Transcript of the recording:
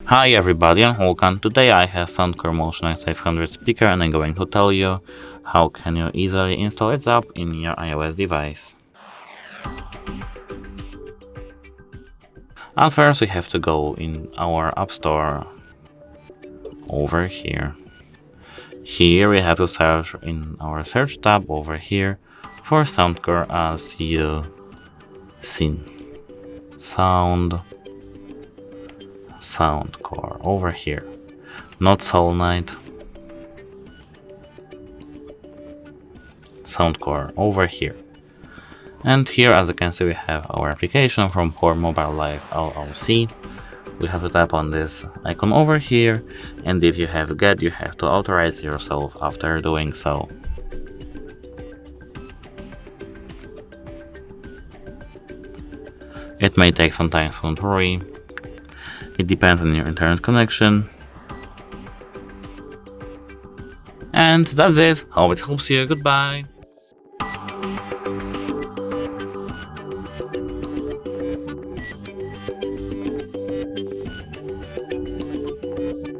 Hi everybody, I'm Volkan. Today I have SOUNDCORE Motion X500 speaker and I'm going to tell you how can you easily install its app in your iOS device. And first we have to go in our App Store over here. Here we have to search in our search tab over here for SOUNDCORE as you seen. SOUNDCORE over here, not Soul Knight. SOUNDCORE over here. And here, as you can see, we have our application from Core Mobile Live LLC. We have to tap on this icon over here, and if you have GET, you have to authorize yourself after doing so. It may take some time, so don't worry. It depends on your internet connection. And that's it. Hope it helps you. Goodbye.